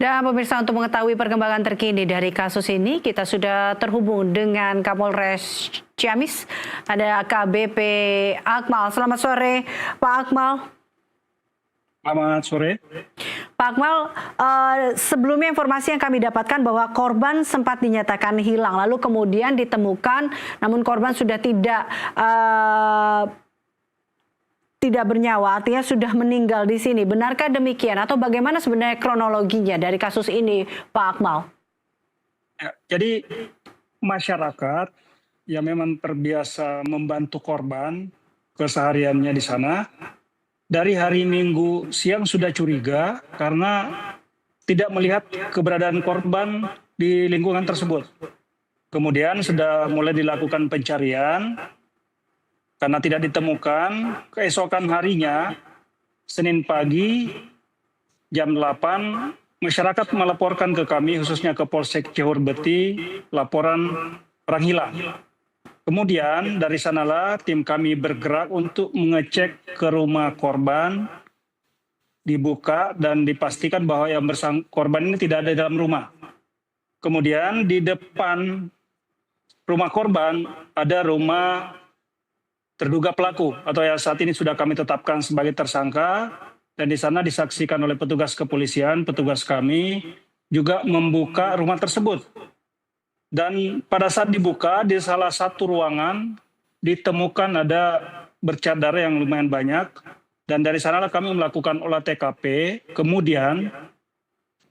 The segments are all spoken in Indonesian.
Dan pemirsa, untuk mengetahui perkembangan terkini dari kasus ini, kita sudah terhubung dengan Kapolres Ciamis, ada AKBP Akmal. Selamat sore, Pak Akmal. Selamat sore. Pak Akmal, sebelumnya informasi yang kami dapatkan bahwa korban sempat dinyatakan hilang, lalu kemudian ditemukan, namun korban sudah tidak bernyawa, artinya sudah meninggal di sini. Benarkah demikian atau bagaimana sebenarnya kronologinya dari kasus ini, Pak Akmal? Ya, jadi masyarakat yang memang terbiasa membantu korban kesehariannya di sana, dari hari Minggu siang sudah curiga karena tidak melihat keberadaan korban di lingkungan tersebut. Kemudian sudah mulai dilakukan pencarian. Karena tidak ditemukan, keesokan harinya, Senin pagi, jam 8, masyarakat melaporkan ke kami, khususnya ke Polsek Cihurbeti, laporan orang hilang. Kemudian dari sanalah tim kami bergerak untuk mengecek ke rumah korban, dibuka dan dipastikan bahwa yang korban ini tidak ada di dalam rumah. Kemudian di depan rumah korban ada rumah terduga pelaku atau yang saat ini sudah kami tetapkan sebagai tersangka, dan di sana disaksikan oleh petugas kepolisian, petugas kami juga membuka rumah tersebut. Dan pada saat dibuka di salah satu ruangan ditemukan ada bercak darah yang lumayan banyak, dan dari sanalah kami melakukan olah TKP. Kemudian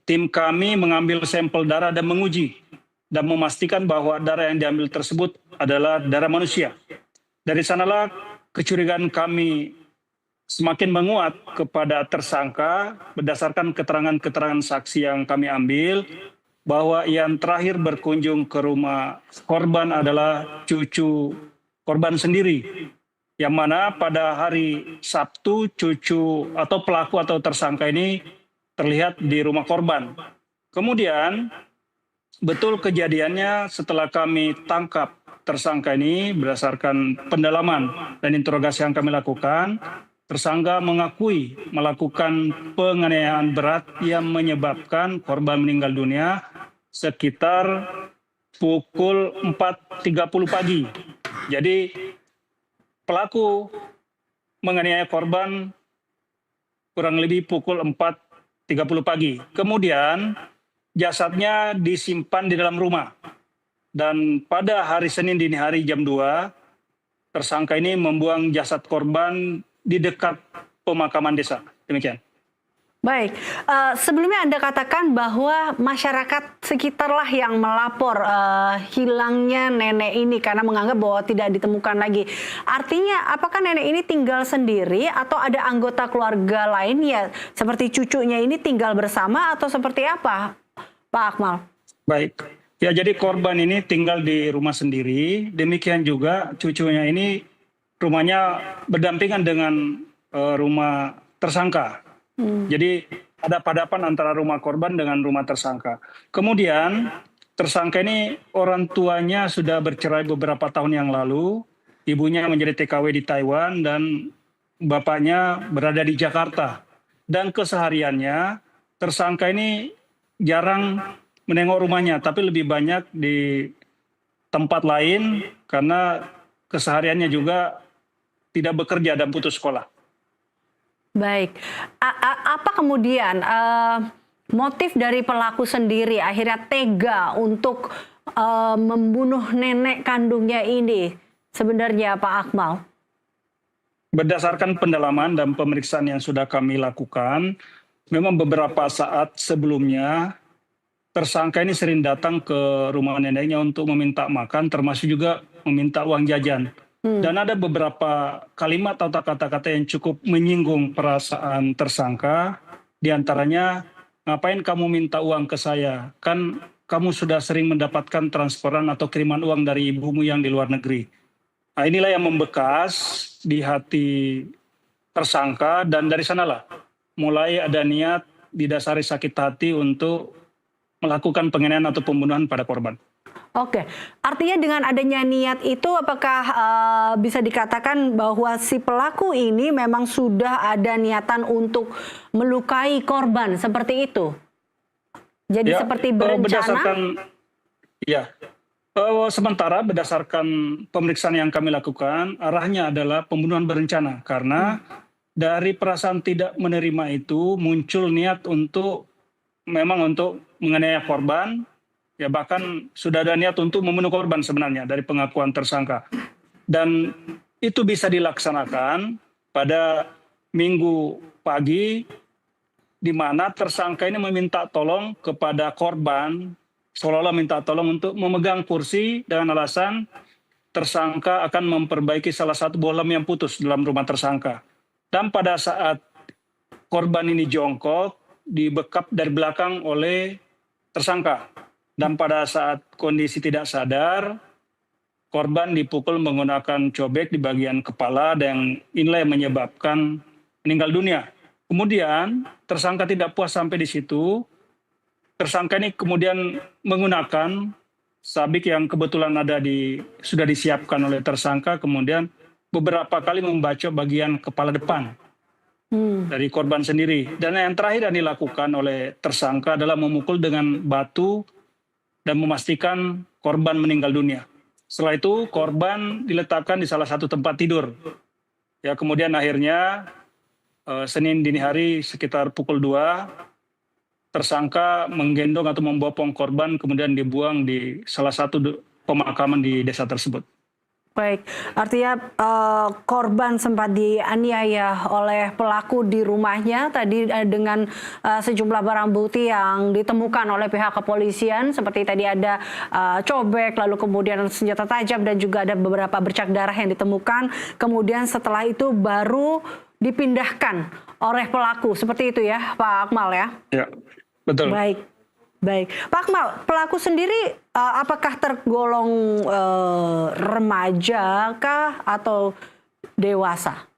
tim kami mengambil sampel darah dan menguji dan memastikan bahwa darah yang diambil tersebut adalah darah manusia. Dari sanalah kecurigaan kami semakin menguat kepada tersangka berdasarkan keterangan-keterangan saksi yang kami ambil, bahwa yang terakhir berkunjung ke rumah korban adalah cucu korban sendiri, yang mana pada hari Sabtu cucu atau pelaku atau tersangka ini terlihat di rumah korban. Kemudian betul kejadiannya setelah kami tangkap tersangka ini berdasarkan pendalaman dan interogasi yang kami lakukan, tersangka mengakui melakukan penganiayaan berat yang menyebabkan korban meninggal dunia sekitar pukul 4.30 pagi. Jadi pelaku menganiaya korban kurang lebih pukul 4.30 pagi. Kemudian jasadnya disimpan di dalam rumah. Dan pada hari Senin dini hari jam 2, tersangka ini membuang jasad korban di dekat pemakaman desa. Demikian. Baik, sebelumnya Anda katakan bahwa masyarakat sekitarlah yang melapor hilangnya nenek ini karena menganggap bahwa tidak ditemukan lagi. Artinya apakah nenek ini tinggal sendiri atau ada anggota keluarga lainnya seperti cucunya ini tinggal bersama atau seperti apa, Pak Akmal? Baik. Ya, jadi korban ini tinggal di rumah sendiri, demikian juga cucunya ini rumahnya berdampingan dengan rumah tersangka. Jadi ada padapan antara rumah korban dengan rumah tersangka. Kemudian tersangka ini orang tuanya sudah bercerai beberapa tahun yang lalu, ibunya menjadi TKW di Taiwan dan bapaknya berada di Jakarta. Dan kesehariannya tersangka ini jarang menengok rumahnya, tapi lebih banyak di tempat lain karena kesehariannya juga tidak bekerja dan putus sekolah. Baik, apa kemudian motif dari pelaku sendiri akhirnya tega untuk membunuh nenek kandungnya ini sebenarnya, Pak Akmal? Berdasarkan pendalaman dan pemeriksaan yang sudah kami lakukan, memang beberapa saat sebelumnya tersangka ini sering datang ke rumah neneknya untuk meminta makan, termasuk juga meminta uang jajan. Dan ada beberapa kalimat atau kata-kata yang cukup menyinggung perasaan tersangka. Di antaranya, ngapain kamu minta uang ke saya? Kan kamu sudah sering mendapatkan transferan atau kiriman uang dari ibumu yang di luar negeri. Nah, inilah yang membekas di hati tersangka, dan dari sanalah mulai ada niat didasari sakit hati untuk melakukan penganiayaan atau pembunuhan pada korban. Oke, artinya dengan adanya niat itu apakah bisa dikatakan bahwa si pelaku ini memang sudah ada niatan untuk melukai korban seperti itu? Jadi Ya, seperti berencana? berdasarkan ya, sementara berdasarkan pemeriksaan yang kami lakukan, arahnya adalah pembunuhan berencana karena dari perasaan tidak menerima itu muncul niat untuk memang untuk menganiaya korban, ya bahkan sudah ada niat untuk membunuh korban sebenarnya dari pengakuan tersangka. Dan itu bisa dilaksanakan pada Minggu pagi di mana tersangka ini meminta tolong kepada korban, seolah-olah minta tolong untuk memegang kursi dengan alasan tersangka akan memperbaiki salah satu bolam yang putus dalam rumah tersangka. Dan pada saat korban ini jongkok, dibekap dari belakang oleh tersangka. Dan pada saat kondisi tidak sadar, korban dipukul menggunakan cobek di bagian kepala dan inilah yang menyebabkan meninggal dunia. Kemudian tersangka tidak puas sampai di situ. Tersangka ini kemudian menggunakan sabik yang kebetulan sudah disiapkan oleh tersangka, kemudian beberapa kali membacok bagian kepala depan dari korban sendiri. Dan yang terakhir yang dilakukan oleh tersangka adalah memukul dengan batu dan memastikan korban meninggal dunia. Setelah itu korban diletakkan di salah satu tempat tidur. Ya, kemudian akhirnya Senin dini hari sekitar pukul 2, tersangka menggendong atau membopong korban kemudian dibuang di salah satu pemakaman di desa tersebut. Baik, artinya korban sempat dianiaya oleh pelaku di rumahnya tadi dengan sejumlah barang bukti yang ditemukan oleh pihak kepolisian seperti tadi ada cobek, lalu kemudian senjata tajam dan juga ada beberapa bercak darah yang ditemukan. Kemudian setelah itu baru dipindahkan oleh pelaku, seperti itu ya Pak Akmal ya? Ya, betul. Baik. Baik, Pak Akmal, pelaku sendiri apakah tergolong remaja kah atau dewasa?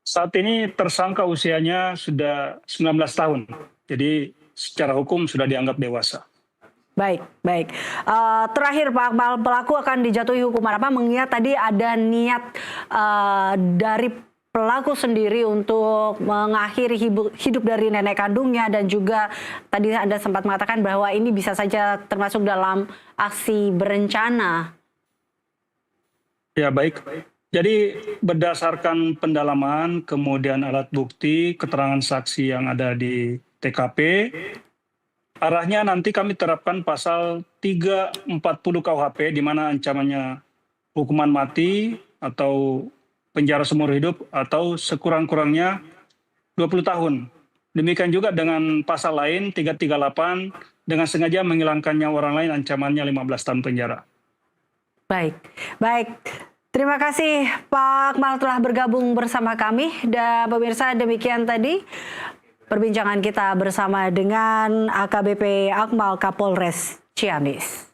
Saat ini tersangka usianya sudah 19 tahun, jadi secara hukum sudah dianggap dewasa. Baik, baik. Terakhir Pak Akmal, pelaku akan dijatuhi hukuman apa? Mengingat tadi ada niat dari pelaku sendiri untuk mengakhiri hidup dari nenek kandungnya dan juga tadi Anda sempat mengatakan bahwa ini bisa saja termasuk dalam aksi berencana. Ya, baik. Jadi berdasarkan pendalaman, kemudian alat bukti, keterangan saksi yang ada di TKP, arahnya nanti kami terapkan pasal 340 KUHP di mana ancamannya hukuman mati atau penjara seumur hidup atau sekurang-kurangnya 20 tahun. Demikian juga dengan pasal lain 338 dengan sengaja menghilangkan nyawa orang lain ancamannya 15 tahun penjara. Baik, baik. Terima kasih Pak Akmal telah bergabung bersama kami. Dan pemirsa, demikian tadi perbincangan kita bersama dengan AKBP Akmal Kapolres Ciamis.